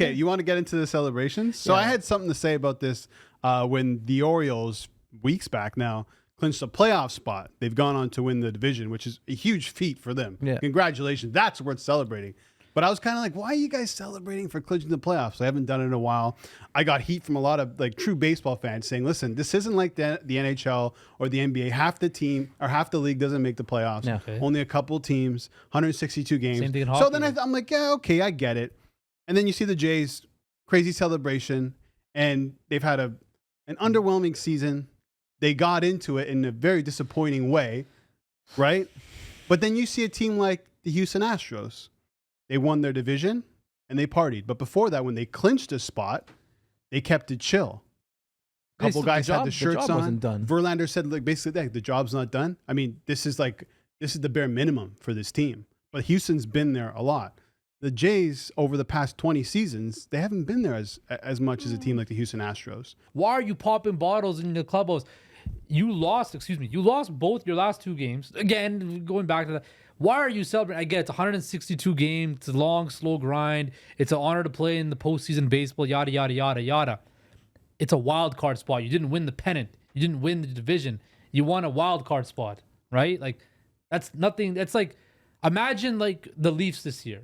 Okay, you want to get into the celebrations? So I had something to say about this when the Orioles, weeks back now, clinched a playoff spot. They've gone on to win the division, which is a huge feat for them. Yeah. Congratulations. That's worth celebrating. But I was kind of like, why are you guys celebrating for clinching the playoffs? I haven't done it in a while. I got heat from a lot of like true baseball fans saying, listen, this isn't like the NHL or the NBA. Half the team or half the league doesn't make the playoffs. Yeah, okay. Only a couple teams, 162 games. Same thing in So hockey, then right? I'm like, yeah, okay, I get it. And then you see the Jays, crazy celebration, and they've had an underwhelming season. They got into it in a very disappointing way, right? But then you see a team like the Houston Astros. They won their division and they partied. But before that, when they clinched a spot, they kept it chill. A couple guys had the shirts job on. wasn't done. Verlander said, like, basically, the job's not done. I mean, this is the bare minimum for this team. But Houston's been there a lot. The Jays, over the past 20 seasons, they haven't been there as much as a team like the Houston Astros. Why are you popping bottles in the clubhouse? You lost both your last 2 games. Again, going back to that. Why are you celebrating? I get it's 162 games. It's a long, slow grind. It's an honor to play in the postseason baseball, yada, yada, yada, yada. It's a wild card spot. You didn't win the pennant. You didn't win the division. You won a wild card spot, right? Like, that's nothing. That's like, imagine like the Leafs this year.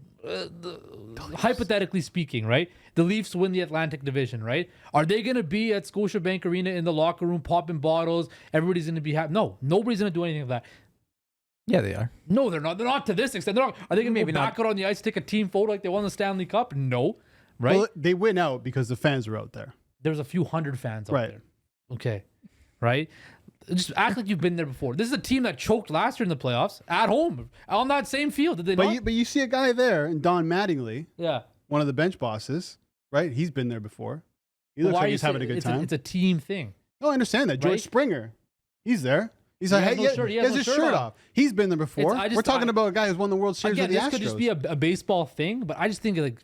Hypothetically speaking, right? The Leafs win the Atlantic Division, right? Are they going to be at Scotiabank Arena in the locker room popping bottles? Everybody's going to be happy. No, nobody's going to do anything of that. Yeah, they are. No, they're not. They're not to this extent. Are they going to go back out on the ice, take a team photo like they won the Stanley Cup? No, right? Well, they win out because the fans are out there. There's a few hundred fans out Right. there. Okay, right? Just act like you've been there before. This is a team that choked last year in the playoffs at home on that same field. Did they not? But you see a guy there, and Don Mattingly, Yeah. one of the bench bosses, right? He's been there before. He looks Why like are he's you having a saying good time. It's a team thing. No, I understand that. George Right? Springer, he's there. He's like, has hey, no shirt. He he has has no his shirt shirt on. off. He's been there before. I just- We're talking about a guy who's won the World Series Again, with the this Astros. could just be a baseball thing, but I just think like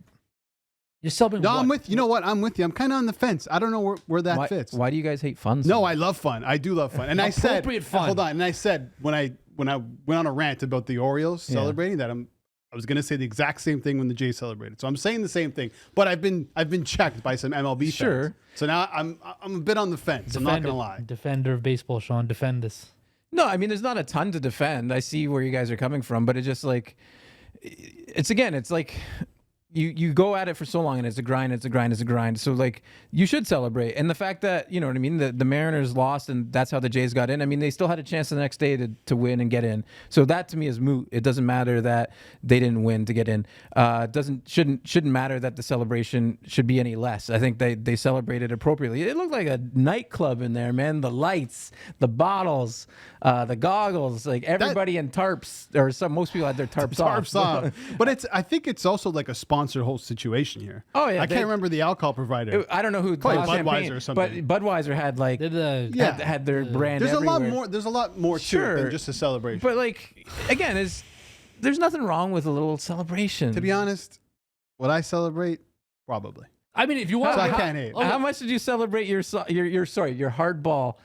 you're celebrating. No, what? I'm with you. Know what? I'm with you. I'm kind of on the fence. I don't know where that fits. Why do you guys hate fun? so No, much? I love fun. I do love fun. And I said, Appropriate fun. hold on. And I said when I went on a rant about the Orioles celebrating that I was going to say the exact same thing when the Jays celebrated. So I'm saying the same thing, but I've been checked by some MLB Sure. fans. So now I'm a bit on the fence. I'm not going to lie. Defender of baseball, Sean. Defend this. No, I mean, there's not a ton to defend. I see where you guys are coming from, but it's just like, it's like you go at it for so long and it's a grind. So like you should celebrate. And the fact that, you know what I mean, the Mariners lost and that's how the Jays got in. I mean, they still had a chance the next day to win and get in. So that to me is moot. It doesn't matter that they didn't win to get in. Shouldn't matter that the celebration should be any less. I think they celebrated appropriately. It looked like a nightclub in there, man. The lights, the bottles, the goggles, like everybody in tarps or most people had their tarps off. But I think it's also like a sponsored whole situation here. Oh, yeah, I can't remember the alcohol provider. I don't know who Probably champagne, Budweiser or something. But Budweiser had like had their brand. There's everywhere. a lot more. There's a lot more to it than just a celebration. But like again, there's nothing wrong with a little celebration. To be honest, what I celebrate, probably. I mean, if you want, So I can't hate. How much did you celebrate your hardball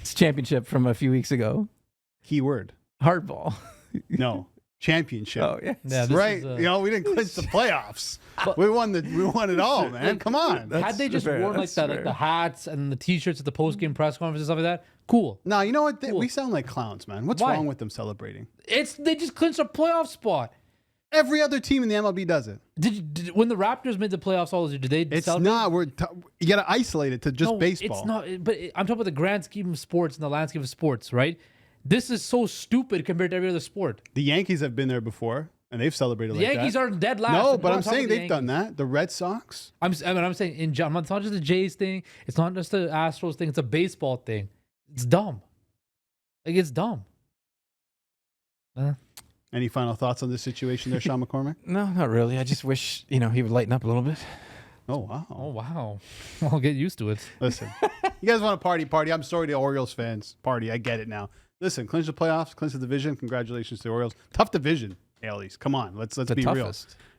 championship from a few weeks ago? Keyword. Hardball. No. Championship. Oh yeah. Yeah, this Right. is, We didn't clinch the playoffs. we won it all, man. Come on. had they just worn like that, like the hats and the T-shirts at the post-game press conference and stuff like that, cool. No, you know what? We sound like clowns, man. What's Why? wrong with them celebrating? They just clinched a playoff spot. Every other team in the MLB does it. When the Raptors made the playoffs all those years, did they? It's celebrate? not. You got to isolate it to just No, baseball. It's not. But I'm talking about the grand scheme of sports and the landscape of sports, right? This is so stupid compared to every other sport. The Yankees have been there before, and they've celebrated The like that. Yankees are dead last. No, I'm but not I'm talking saying about the they've done Yankees. that. The Red Sox. I'm saying it's not just a Jays thing. It's not just the Astros thing. It's a baseball thing. It's dumb. Like it's dumb. Any final thoughts on this situation there, Sean McCormick? No, not really. I just wish he would lighten up a little bit. Oh, wow. Oh wow. I'll get used to it. Listen, you guys want to party. I'm sorry to Orioles fans. Party. I get it now. Listen, clinch the playoffs, clinch the division. Congratulations to the Orioles. Tough division, Ailey's. Come on, let's be toughest.